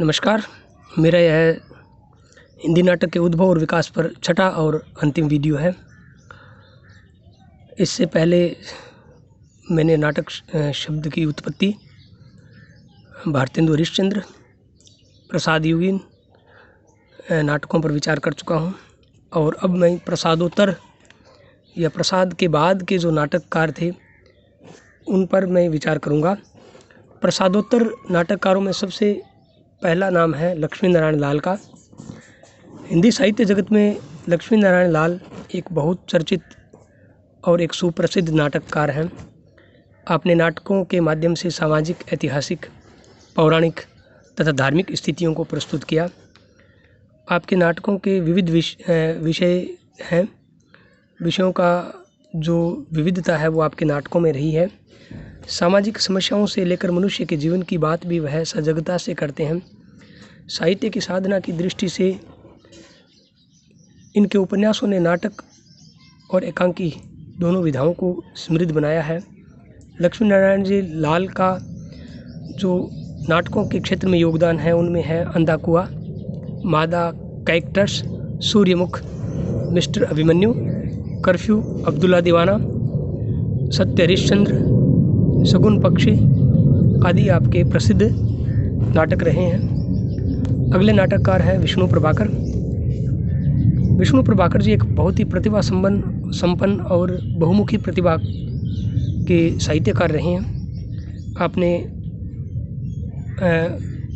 नमस्कार। मेरा यह हिंदी नाटक के उद्भव और विकास पर छठा और अंतिम वीडियो है। इससे पहले मैंने नाटक शब्द की उत्पत्ति, भारतेंदु हरिश्चंद्र, प्रसाद युगीन नाटकों पर विचार कर चुका हूँ और अब मैं प्रसादोत्तर या प्रसाद के बाद के जो नाटककार थे उन पर मैं विचार करूँगा। प्रसादोत्तर नाटककारों में सबसे पहला नाम है लक्ष्मी नारायण लाल का। हिंदी साहित्य जगत में लक्ष्मी नारायण लाल एक बहुत चर्चित और एक सुप्रसिद्ध नाटककार हैं। आपने नाटकों के माध्यम से सामाजिक, ऐतिहासिक, पौराणिक तथा धार्मिक स्थितियों को प्रस्तुत किया। आपके नाटकों के विविध विषय हैं। विषयों का जो विविधता है वो आपके नाटकों में रही है। सामाजिक समस्याओं से लेकर मनुष्य के जीवन की बात भी वह सजगता से करते हैं। साहित्य की साधना की दृष्टि से इनके उपन्यासों ने नाटक और एकांकी दोनों विधाओं को समृद्ध बनाया है। लक्ष्मी नारायण जी लाल का जो नाटकों के क्षेत्र में योगदान है उनमें है Andha Kuan, Mada cactus, Suryamukh, mister Abhimanyu, curfew, Abdullah Deewana, Satya Harishchandra, शगुन पक्षी आदि आपके प्रसिद्ध नाटक रहे हैं। अगले नाटककार हैं विष्णु प्रभाकर। विष्णु प्रभाकर जी एक बहुत ही प्रतिभा संपन्न और बहुमुखी प्रतिभा के साहित्यकार रहे हैं। आपने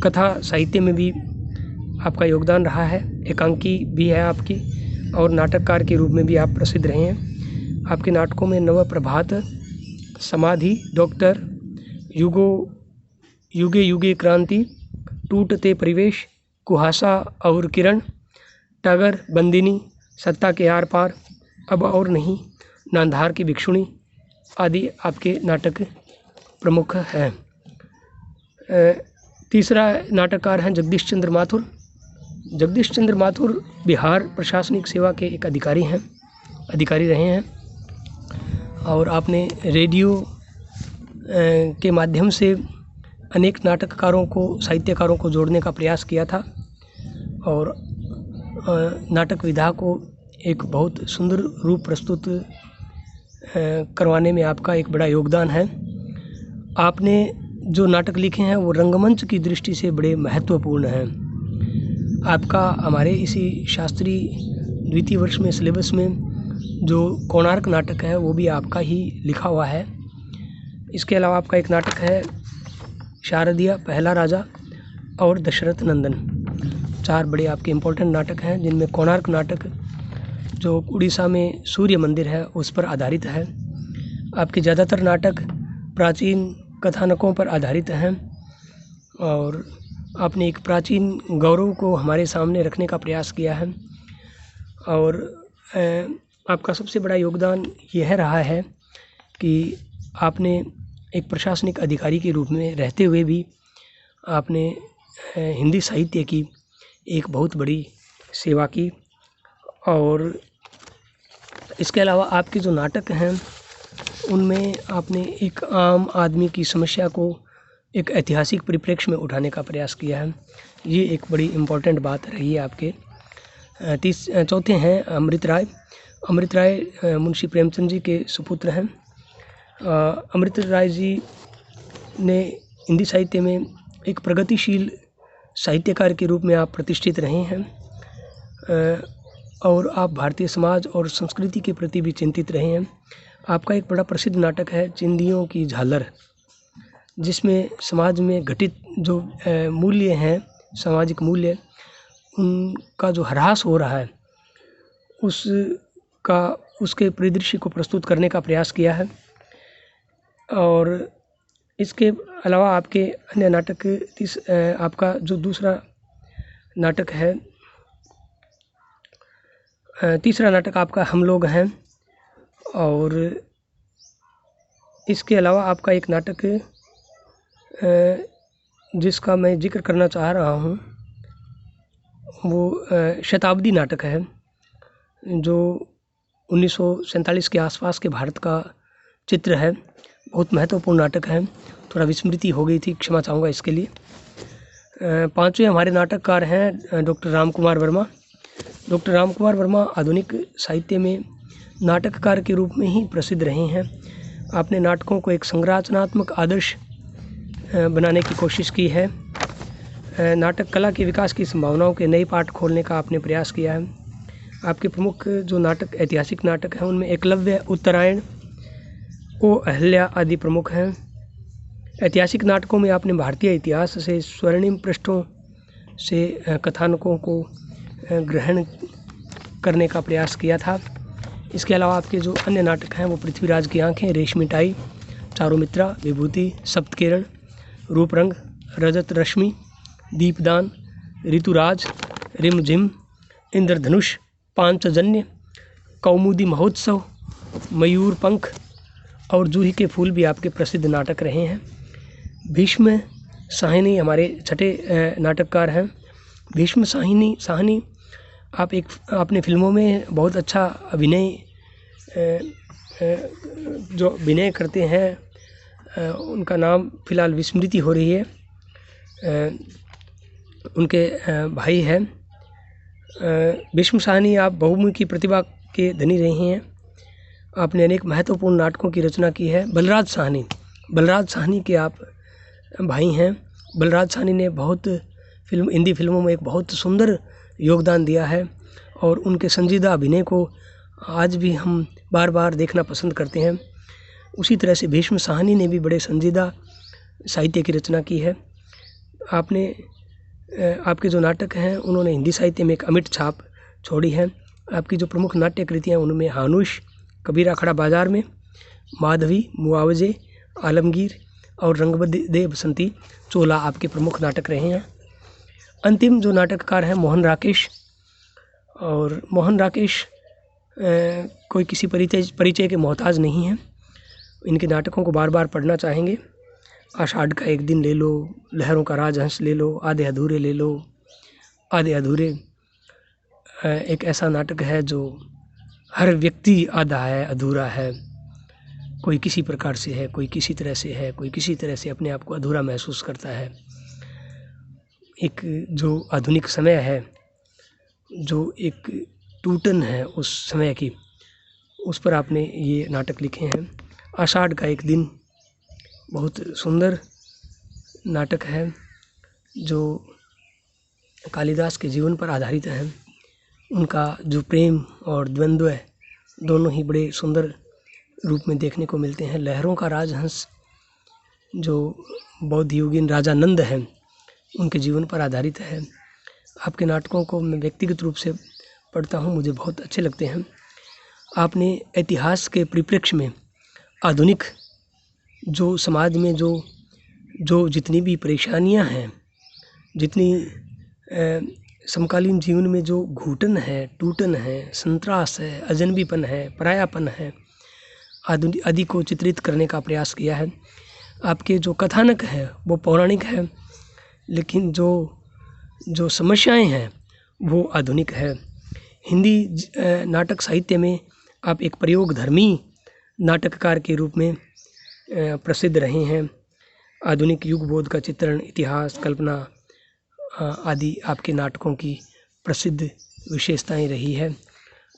कथा साहित्य में भी आपका योगदान रहा है, एकांकी भी है आपकी, और नाटककार के रूप में भी आप प्रसिद्ध रहे हैं। आपके नाटकों में नव प्रभात, समाधि, डॉक्टर, युगे युगे क्रांति, टूटते परिवेश, कुहासा और किरण, टगर, बंदिनी, सत्ता के आर पार, अब और नहीं, नांधार की भिक्षुणी आदि आपके नाटक प्रमुख हैं। तीसरा नाटककार हैं जगदीश चंद्र माथुर। जगदीश चंद्र माथुर बिहार प्रशासनिक सेवा के एक अधिकारी रहे हैं और आपने रेडियो के माध्यम से अनेक नाटककारों को, साहित्यकारों को जोड़ने का प्रयास किया था और नाटक विधा को एक बहुत सुंदर रूप प्रस्तुत करवाने में आपका एक बड़ा योगदान है। आपने जो नाटक लिखे हैं वो रंगमंच की दृष्टि से बड़े महत्वपूर्ण हैं। आपका हमारे इसी शास्त्रीय द्वितीय वर्ष में सिलेबस में जो कोणार्क नाटक है वो भी आपका ही लिखा हुआ है। इसके अलावा आपका एक नाटक है शारदिया, पहला राजा और दशरथ नंदन। चार बड़े आपके इम्पोर्टेंट नाटक हैं जिनमें कोणार्क नाटक जो उड़ीसा में सूर्य मंदिर है उस पर आधारित है। आपके ज़्यादातर नाटक प्राचीन कथानकों पर आधारित हैं और आपने एक प्राचीन गौरव को हमारे सामने रखने का प्रयास किया है। और आपका सबसे बड़ा योगदान यह रहा है कि आपने एक प्रशासनिक अधिकारी के रूप में रहते हुए भी आपने हिंदी साहित्य की एक बहुत बड़ी सेवा की। और इसके अलावा आपके जो नाटक हैं उनमें आपने एक आम आदमी की समस्या को एक ऐतिहासिक परिप्रेक्ष्य में उठाने का प्रयास किया है। ये एक बड़ी इम्पोर्टेंट बात रही है आपके। चौथे हैं अमृत राय। अमृत राय मुंशी प्रेमचंद जी के सुपुत्र हैं। अमृत राय जी ने हिंदी साहित्य में एक प्रगतिशील साहित्यकार के रूप में आप प्रतिष्ठित रहे हैं और आप भारतीय समाज और संस्कृति के प्रति भी चिंतित रहे हैं। आपका एक बड़ा प्रसिद्ध नाटक है चिंदियों की झालर, जिसमें समाज में घटित जो मूल्य हैं, सामाजिक मूल्य, उनका जो ह्रास हो रहा है उसके परिदृश्य को प्रस्तुत करने का प्रयास किया है। और इसके अलावा आपके अन्य नाटक आपका जो दूसरा नाटक है, तीसरा नाटक आपका हम लोग हैं। और इसके अलावा आपका एक नाटक जिसका मैं जिक्र करना चाह रहा हूँ वो शताब्दी नाटक है, जो 1947 के आसपास के भारत का चित्र है। बहुत महत्वपूर्ण नाटक है। थोड़ा विस्मृति हो गई थी, क्षमा चाहूँगा इसके लिए। पांचवें हमारे नाटककार हैं डॉक्टर राम कुमार वर्मा। डॉक्टर राम कुमार वर्मा आधुनिक साहित्य में नाटककार के रूप में ही प्रसिद्ध रहे हैं। आपने नाटकों को एक संरचनात्मक आदर्श बनाने की कोशिश की है। नाटक कला के विकास की संभावनाओं के नए पाठ खोलने का आपने प्रयास किया है। आपके प्रमुख जो नाटक ऐतिहासिक नाटक हैं उनमें एकलव्य, उत्तरायण, ओ अहल्या आदि प्रमुख हैं। ऐतिहासिक नाटकों में आपने भारतीय इतिहास से स्वर्णिम पृष्ठों से कथानकों को ग्रहण करने का प्रयास किया था। इसके अलावा आपके जो अन्य नाटक हैं वो पृथ्वीराज की आंखें, रेशमी टाई, चारुमित्रा, विभूति, सप्तकिरण, रूपरंग, रजत रश्मि, दीपदान, ऋतुराज, रिमझिम, इंद्रधनुष, पांचजन्य, कौमुदी महोत्सव, मयूर पंख और जूही के फूल भी आपके प्रसिद्ध नाटक रहे हैं। भीष्म साहिनी हमारे छठे नाटककार हैं। भीष्म साहनी आपने फिल्मों में बहुत अच्छा अभिनय जो अभिनय करते हैं उनका नाम फिलहाल विस्मृति हो रही है। उनके भाई हैं भीष्म साहनी। आप बहुमुखी प्रतिभा के धनी रहे हैं। आपने अनेक महत्वपूर्ण नाटकों की रचना की है। बलराज साहनी के आप भाई हैं। बलराज साहनी ने बहुत हिंदी फिल्मों में एक बहुत सुंदर योगदान दिया है और उनके संजीदा अभिनय को आज भी हम बार बार देखना पसंद करते हैं। उसी तरह से भीष्म साहनी ने भी बड़े संजीदा साहित्य की रचना की है। आपके जो नाटक हैं उन्होंने हिंदी साहित्य में एक अमिट छाप छोड़ी है। आपकी जो प्रमुख नाट्य कृतियाँ उनमें हानुश, कबीरा खड़ा बाजार में, माधवी, मुआवजे, आलमगीर और रंगबदे बसंती चोला आपके प्रमुख नाटक रहे हैं। अंतिम जो नाटककार हैं मोहन राकेश, और मोहन राकेश कोई किसी परिचय के मोहताज नहीं हैं। इनके नाटकों को बार बार पढ़ना चाहेंगे। आषाढ़ का एक दिन ले लो, लहरों का राजहंस ले लो, आधे अधूरे ले लो। आधे अधूरे एक ऐसा नाटक है जो हर व्यक्ति आधा है, अधूरा है। कोई किसी प्रकार से है, कोई किसी तरह से है, कोई किसी तरह से अपने आप को अधूरा महसूस करता है। एक जो आधुनिक समय है, जो एक टूटन है उस समय की, उस पर आपने ये नाटक लिखे हैं। आषाढ़ का एक दिन बहुत सुंदर नाटक है जो कालिदास के जीवन पर आधारित है। उनका जो प्रेम और द्वंद्व है दोनों ही बड़े सुंदर रूप में देखने को मिलते हैं। लहरों का राजहंस जो बौद्ध योगिन राजा नंद हैं उनके जीवन पर आधारित है। आपके नाटकों को मैं व्यक्तिगत रूप से पढ़ता हूँ, मुझे बहुत अच्छे लगते हैं। आपने इतिहास के परिप्रेक्ष्य में आधुनिक जो समाज में जो जितनी भी परेशानियां हैं, जितनी समकालीन जीवन में जो घुटन है, टूटन है, संत्रास है, अजनबीपन है, परायापन है आदि को चित्रित करने का प्रयास किया है। आपके जो कथानक है वो पौराणिक है, लेकिन जो समस्याएं हैं वो आधुनिक है। हिंदी नाटक साहित्य में आप एक प्रयोगधर्मी नाटककार के रूप में प्रसिद्ध रहे हैं। आधुनिक युग बोध का चित्रण, इतिहास, कल्पना आदि आपके नाटकों की प्रसिद्ध विशेषताएं रही है।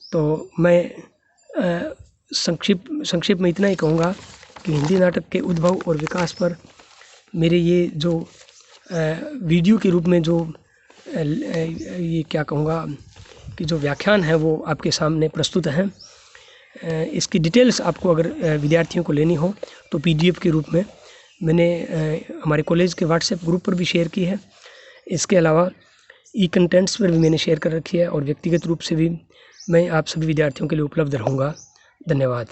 तो मैं संक्षेप में इतना ही कहूँगा कि हिंदी नाटक के उद्भव और विकास पर मेरे ये जो वीडियो के रूप में जो ये क्या कहूँगा कि जो व्याख्यान है वो आपके सामने प्रस्तुत हैं। इसकी डिटेल्स आपको अगर विद्यार्थियों को लेनी हो तो PDF के रूप में मैंने हमारे कॉलेज के व्हाट्सएप ग्रुप पर भी शेयर की है। इसके अलावा कंटेंट्स पर भी मैंने शेयर कर रखी है और व्यक्तिगत रूप से भी मैं आप सभी विद्यार्थियों के लिए उपलब्ध रहूँगा। धन्यवाद।